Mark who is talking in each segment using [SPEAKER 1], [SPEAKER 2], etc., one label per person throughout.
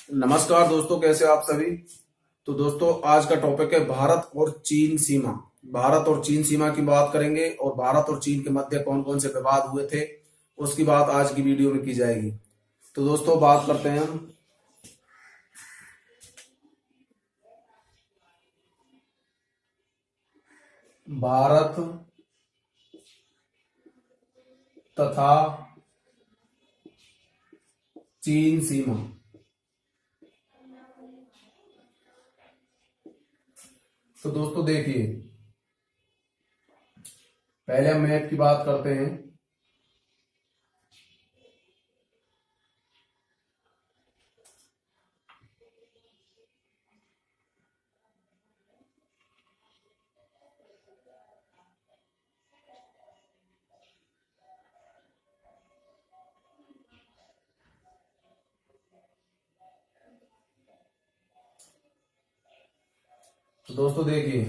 [SPEAKER 1] नमस्कार दोस्तों, कैसे हो आप सभी। तो दोस्तों, आज का टॉपिक है भारत और चीन सीमा। भारत और चीन सीमा की बात करेंगे और भारत और चीन के मध्य कौन कौन से विवाद हुए थे उसकी बात आज की वीडियो में की जाएगी। तो दोस्तों, बात करते हैं हम भारत तथा चीन सीमा। तो दोस्तों देखिए, पहले हम मैप की बात करते हैं। तो दोस्तों देखिए,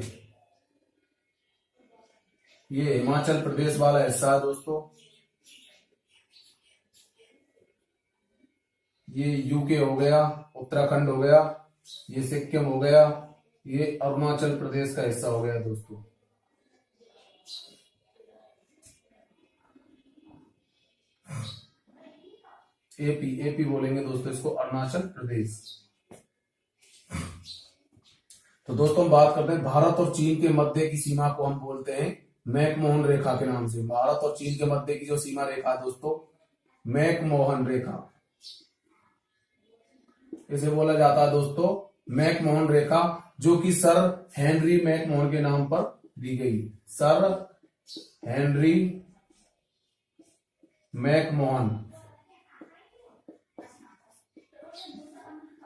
[SPEAKER 1] ये हिमाचल प्रदेश वाला हिस्सा है दोस्तों। ये यूके हो गया, उत्तराखंड हो गया, ये सिक्किम हो गया, ये अरुणाचल प्रदेश का हिस्सा हो गया दोस्तों। एपी एपी बोलेंगे दोस्तों इसको, अरुणाचल प्रदेश। तो दोस्तों हम बात करते हैं भारत और चीन के मध्य की सीमा को हम बोलते हैं मैकमोहन रेखा के नाम से। भारत और चीन के मध्य की जो सीमा रेखा है दोस्तों, मैकमोहन रेखा, इसे बोला जाता है दोस्तों मैकमोहन रेखा, जो कि सर हेनरी मैकमोहन के नाम पर दी गई। Sir Henry McMahon.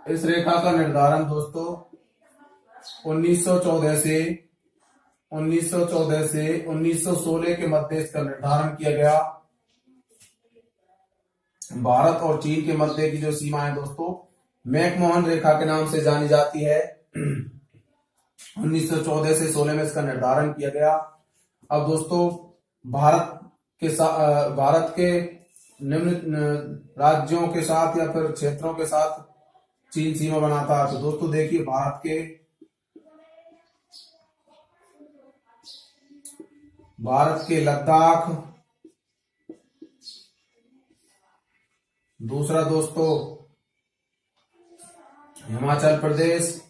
[SPEAKER 1] इस रेखा का निर्धारण दोस्तों 1914 से 1916 के मध्य इसका निर्धारण किया गया। भारत और चीन के मध्य की जो सीमा है दोस्तों, मैकमोहन रेखा के नाम से जानी जाती है। 1914 से 16 में इसका निर्धारण किया गया। अब दोस्तों, भारत के निम्न राज्यों के साथ या फिर क्षेत्रों के साथ चीन सीमा बनाता है। तो दोस्तों देखिए, भारत के लद्दाख, दूसरा दोस्तों हिमाचल प्रदेश,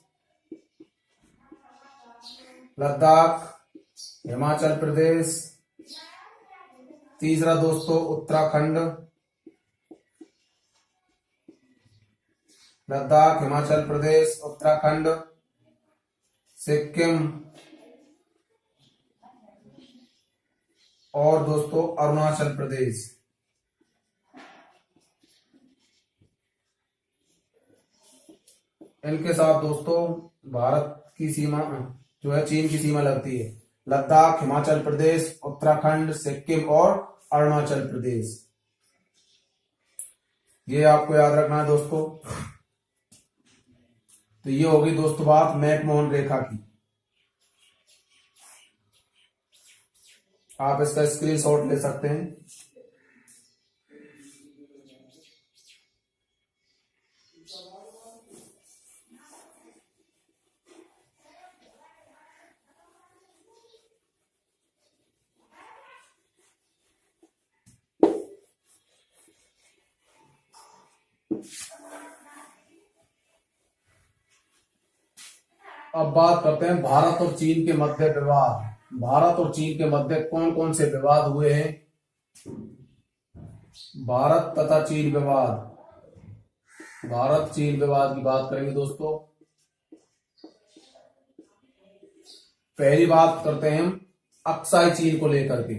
[SPEAKER 1] लद्दाख, हिमाचल प्रदेश, तीसरा दोस्तों उत्तराखंड, लद्दाख, हिमाचल प्रदेश, उत्तराखंड, सिक्किम और दोस्तों अरुणाचल प्रदेश। इनके साथ दोस्तों भारत की सीमा जो है चीन की सीमा लगती है। लद्दाख, हिमाचल प्रदेश, उत्तराखंड, सिक्किम और अरुणाचल प्रदेश। ये आपको याद रखना है दोस्तों। तो ये होगी दोस्तों बात मैकमोहन रेखा की। आप इसका स्क्रीनशॉट ले सकते हैं। अब बात करते हैं भारत और चीन के मध्य विवाद। भारत और चीन के मध्य कौन कौन से विवाद हुए हैं। भारत तथा चीन विवाद, भारत चीन विवाद की बात करेंगे दोस्तों। पहली बात करते हैं हम अक्साई चीन को लेकर के।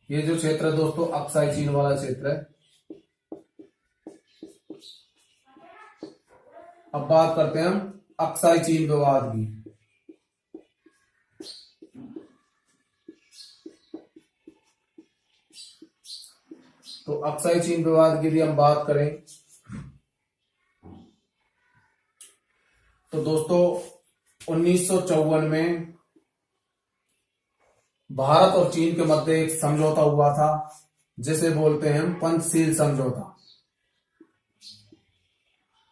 [SPEAKER 1] ये जो क्षेत्र है दोस्तों, अक्साई चीन वाला क्षेत्र है। अब बात करते हैं हम अक्साई चीन विवाद की। तो अक्साई चीन विवाद की भी हम बात करें तो दोस्तों 1954 में भारत और चीन के मध्य एक समझौता हुआ था जिसे बोलते हैं हम पंचशील समझौता।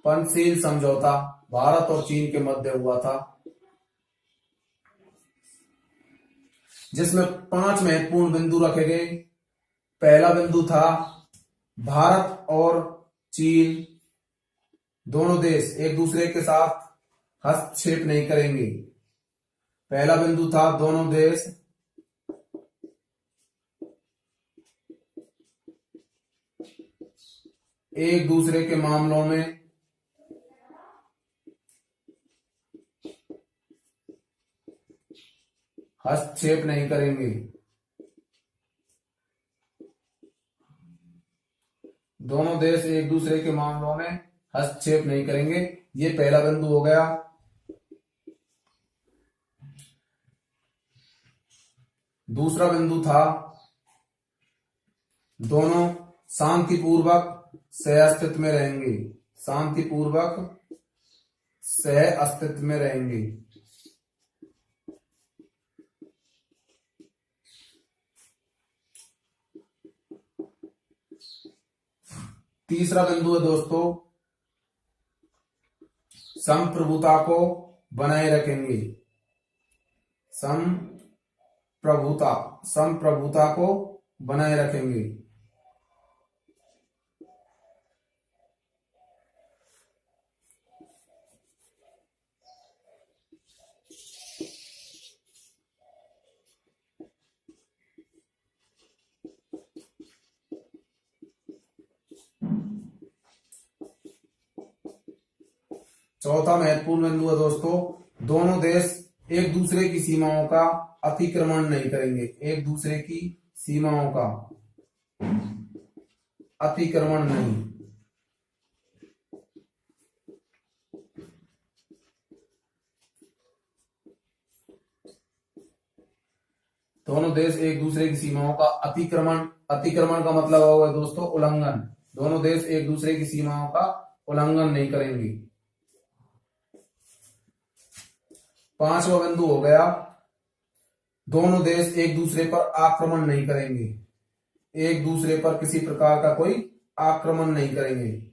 [SPEAKER 1] पंचशील समझौता भारत और चीन के मध्य हुआ था, जिसमें 5 महत्वपूर्ण बिंदु रखे गए। पहला बिंदु था भारत और चीन दोनों देश एक दूसरे के साथ हस्तक्षेप नहीं करेंगे। पहला बिंदु था दोनों देश एक दूसरे के मामलों में हस्तक्षेप नहीं करेंगे। दोनों देश एक दूसरे के मामलों में हस्तक्षेप नहीं करेंगे, ये पहला बिंदु हो गया। दूसरा बिंदु था दोनों शांतिपूर्वक सह अस्तित्व में रहेंगे। शांतिपूर्वक सह अस्तित्व में रहेंगे। तीसरा बिंदु है दोस्तों संप्रभुता को बनाए रखेंगे। संप्रभुता को बनाए रखेंगे। चौथा महत्वपूर्ण बिंदु है दोस्तों दोनों देश एक दूसरे की सीमाओं का अतिक्रमण नहीं करेंगे। एक दूसरे की सीमाओं का अतिक्रमण नहीं। दोनों देश एक दूसरे की सीमाओं का अतिक्रमण का मतलब होगा दोस्तों उल्लंघन। दोनों देश एक दूसरे की सीमाओं का उल्लंघन नहीं करेंगे। पांचवा बिंदु हो गया दोनों देश एक दूसरे पर आक्रमण नहीं करेंगे। एक दूसरे पर किसी प्रकार का कोई आक्रमण नहीं करेंगे।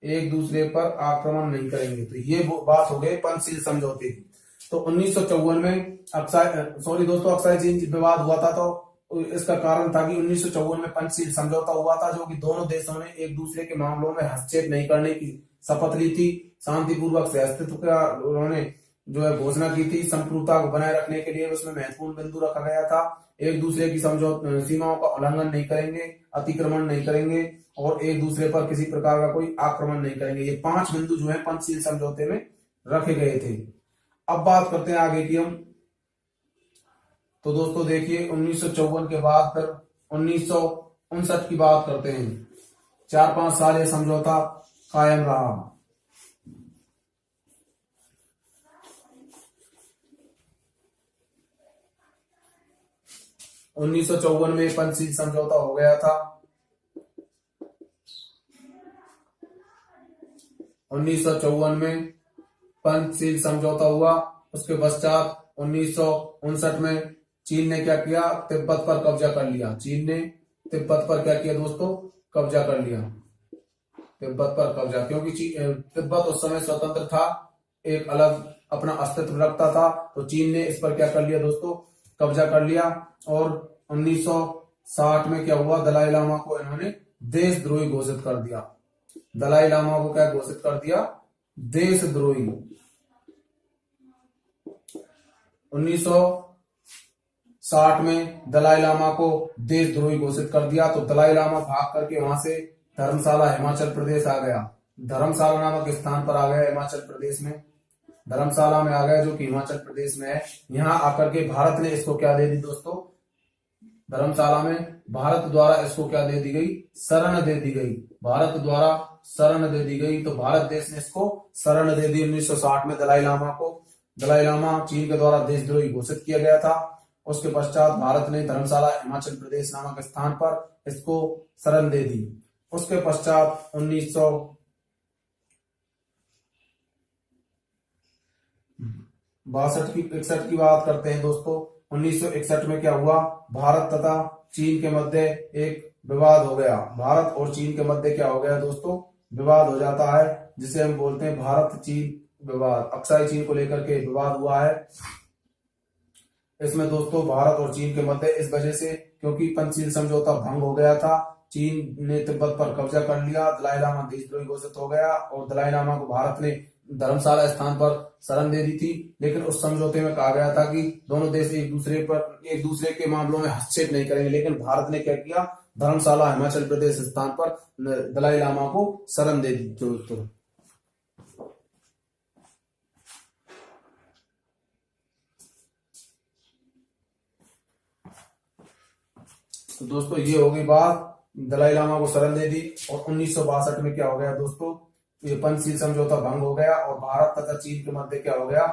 [SPEAKER 1] एक दूसरे पर आक्रमण नहीं करेंगे। तो ये बात हो गई पंचशील समझौते की। तो 1954 में अक्साई चीन विवाद हुआ था। तो इसका कारण था कि 1954 में पंचशील समझौता हुआ था, जो कि दोनों देशों ने एक दूसरे के मामलों में हस्तक्षेप नहीं करने की शपथ ली थी। शांतिपूर्वक सह अस्तित्व का उन्होंने जो है घोषणा की थी। संप्रभुता को बनाए रखने के लिए उसमें महत्वपूर्ण बिंदु रखा गया था एक दूसरे की सीमाओं का उल्लंघन नहीं करेंगे, अतिक्रमण नहीं करेंगे और एक दूसरे पर किसी प्रकार का कोई आक्रमण नहीं करेंगे। ये 5 बिंदु जो है पंचशील समझौते में रखे गए थे। अब बात करते हैं आगे की हम। तो दोस्तों देखिए 1954 के बाद फिर 1959 की बात करते हैं। 4-5 साल ये समझौता कायम रहा। 1954 में पंचशील समझौता हो गया था। 1954 में पंचशील समझौता हुआ। उसके पश्चात 1959 में चीन ने क्या किया, तिब्बत पर कब्जा कर लिया। चीन ने तिब्बत पर क्या किया दोस्तों, कब्जा कर लिया। तिब्बत पर कब्जा, क्योंकि तिब्बत उस समय स्वतंत्र था, एक अलग अपना अस्तित्व रखता था। तो चीन ने इस पर क्या कर लिया दोस्तों, कब्जा कर लिया। और 1960 में क्या हुआ, दलाई लामा को इन्होंने देशद्रोही घोषित कर दिया। दलाई लामा को क्या घोषित कर दिया, देशद्रोही। 1960 में दलाई लामा को देशद्रोही घोषित कर दिया। तो दलाई लामा भाग करके वहां से धर्मशाला हिमाचल प्रदेश आ गया। धर्मशाला नामक स्थान पर आ गया हिमाचल प्रदेश में। धर्मशाला में आ गया जो कि हिमाचल प्रदेश में है। यहाँ आकर के भारत ने इसको क्या दे दी दोस्तों, धर्मशाला में भारत द्वारा इसको क्या दे दी गई, शरण दे दी गई। भारत द्वारा शरण दे दी गई। तो भारत देश ने इसको शरण दे दी 1960 में दलाई लामा को। दलाई लामा चीन के द्वारा देशद्रोही घोषित किया गया था। उसके पश्चात भारत ने धर्मशाला हिमाचल प्रदेश नामक स्थान पर इसको शरण दे दी। उसके पश्चात 1900 61 की बात करते हैं दोस्तों। 1961 में क्या हुआ, भारत तथा चीन के मध्य एक विवाद हो गया। भारत और चीन के मध्य क्या हो गया दोस्तों, विवाद हो जाता है, जिसे हम बोलते हैं भारत चीन विवाद। अक्साई चीन को लेकर के विवाद हुआ है। इसमें दोस्तों भारत और चीन के मध्य इस वजह से, क्योंकि पंचशील समझौता भंग हो गया था, चीन ने तिब्बत पर कब्जा कर लिया, दलाई लामा देशद्रोही घोषित हो गया और दलाई लामा को भारत ने धर्मशाला स्थान पर शरण दे दी थी। लेकिन उस समझौते में कहा गया था कि दोनों देश एक दूसरे के मामलों में हस्तक्षेप नहीं करेंगे। लेकिन भारत ने क्या किया, धर्मशाला हिमाचल प्रदेश स्थान पर दलाई लामा को शरण दे दी दोस्तों। तो दोस्तों ये हो गई बात, दलाई लामा को शरण दे दी। और 1962 में क्या हो गया दोस्तों, ये पंचशील समझौता भंग हो गया और भारत तथा चीन के मध्य क्या हो गया,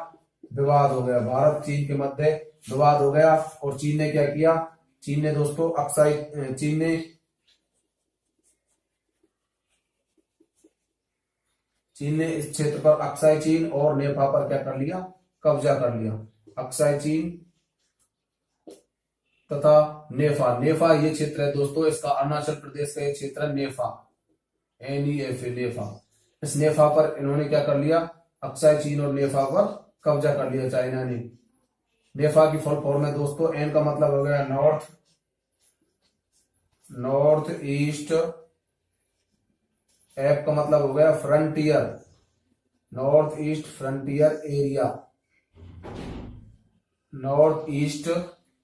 [SPEAKER 1] विवाद हो गया। भारत चीन के मध्य विवाद हो गया और चीन ने क्या किया, चीन ने दोस्तों चीन ने इस क्षेत्र पर अक्साई चीन और नेपा पर क्या कर लिया, कब्जा कर लिया। अक्साई चीन तथा नेफा ये क्षेत्र है दोस्तों, इसका अरुणाचल प्रदेश का ये क्षेत्र है नेफा, NEFA नेफा। इस नेफा पर इन्होंने क्या कर लिया, अक्साई चीन और नेफा पर कब्जा कर लिया चाइना ने। नेफा की फुल फॉर्म है दोस्तों, एन का मतलब हो गया नॉर्थ ईस्ट, एफ का मतलब हो गया frontier, north east frontier area, north east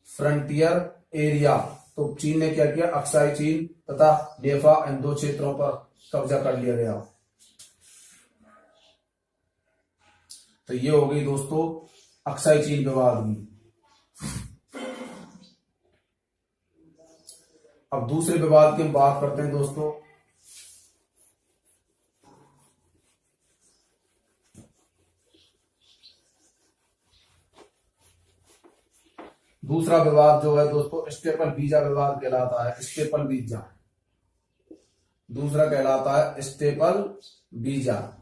[SPEAKER 1] frontier area. तो चीन ने क्या किया, अक्साई चीन तथा नेफा इन दो क्षेत्रों पर कब्जा कर लिया गया। तो ये हो गई दोस्तों अक्साई चीन विवाद में। अब दूसरे विवाद की हम बात करते हैं दोस्तों। दूसरा विवाद जो है दोस्तों स्टेपल वीजा विवाद कहलाता है। स्टेपल वीजा दूसरा कहलाता है स्टेपल वीजा।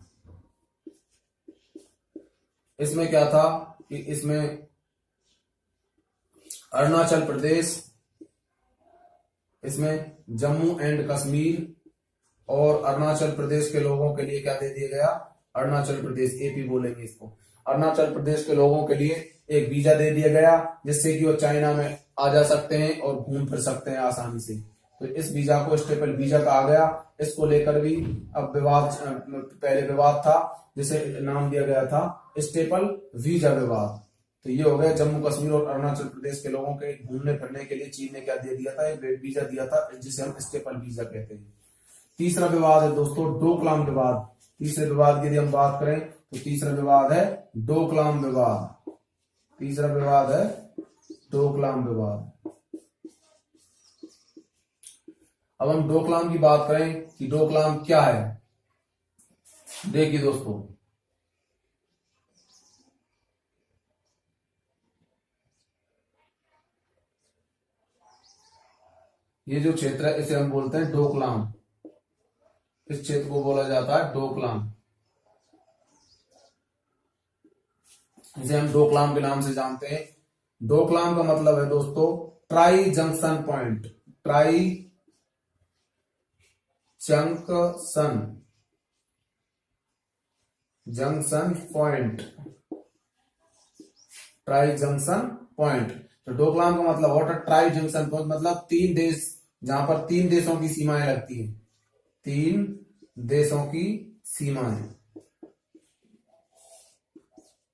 [SPEAKER 1] इसमें क्या था कि इसमें अरुणाचल प्रदेश, इसमें जम्मू एंड कश्मीर और अरुणाचल प्रदेश के लोगों के लिए क्या दे दिया गया, अरुणाचल प्रदेश AP बोलेंगे इसको, अरुणाचल प्रदेश के लोगों के लिए एक वीजा दे दिया गया, जिससे कि वो चाइना में आ जा सकते हैं और घूम फिर सकते हैं आसानी से। तो इस वीजा को स्टेपल वीजा कहा गया। इसको लेकर भी अब विवाद, पहले विवाद था जिसे नाम दिया गया था स्टेपल वीजा विवाद। तो ये हो गया जम्मू कश्मीर और अरुणाचल प्रदेश के लोगों के घूमने फिरने के लिए चीन ने क्या दे दिया था, एक वीजा दिया था, जिसे हम स्टेपल वीजा कहते हैं। तीसरा विवाद है दोस्तों डोकलाम विवाद। तीसरे विवाद की यदि हम बात करें तो तीसरा विवाद है डोकलाम विवाद। तीसरा विवाद है डोकलाम विवाद। अब हम डोकलाम की बात करें कि डोकलाम क्या है। देखिए दोस्तों, ये जो क्षेत्र है इसे हम बोलते हैं डोकलाम। इस क्षेत्र को बोला जाता है डोकलाम, इसे हम डोकलाम के नाम से जानते हैं। डोकलाम का मतलब है दोस्तों tri junction point. Tri junction point, tri junction point. तो डोकलाम का मतलब होता है ट्राई जंक्शन पॉइंट, मतलब तीन देश, जहां पर तीन देशों की सीमाएं लगती हैं, तीन देशों की सीमाएं।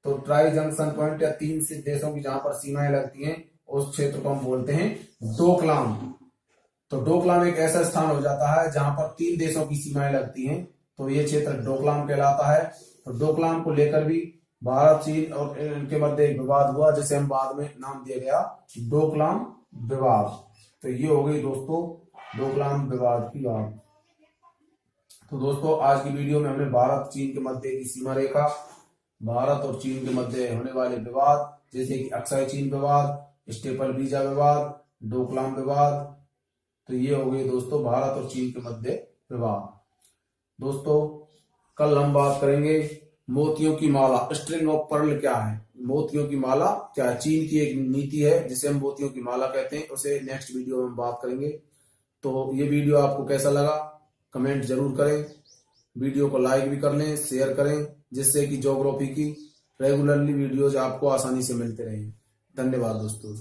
[SPEAKER 1] तो ट्राई जंक्शन पॉइंट या तीन से देशों की जहां पर सीमाएं लगती हैं उस क्षेत्र को हम बोलते हैं डोकलाम। तो डोकलाम एक ऐसा स्थान हो जाता है जहां पर तीन देशों की सीमाएं लगती हैं, तो ये क्षेत्र डोकलाम कहलाता है। तो डोकलाम को लेकर भी भारत चीन और इनके मध्य एक विवाद हुआ, जिसे हम बाद में नाम दिया गया डोकलाम विवाद। तो ये हो गई दोस्तों डोकलाम विवाद की बात। तो दोस्तों आज की वीडियो में हमने भारत चीन के मध्य की सीमा रेखा, भारत और चीन के मध्य होने वाले विवाद जैसे कि अक्साई चीन विवाद, स्टेपल वीजा विवाद, डोकलाम विवाद, तो ये हो गए दोस्तों भारत और चीन के मध्य विवाद। दोस्तों कल हम बात करेंगे मोतियों की माला, स्ट्रिंग ऑफ पर्ल क्या है, मोतियों की माला क्या है। चीन की एक नीति है जिसे हम मोतियों की माला कहते हैं, उसे नेक्स्ट वीडियो में हम बात करेंगे। तो ये वीडियो आपको कैसा लगा कमेंट जरूर करें, वीडियो को लाइक भी कर लें, शेयर करें, जिससे कि ज्योग्राफी की रेगुलरली वीडियोज आपको आसानी से मिलते रहें। धन्यवाद दोस्तों।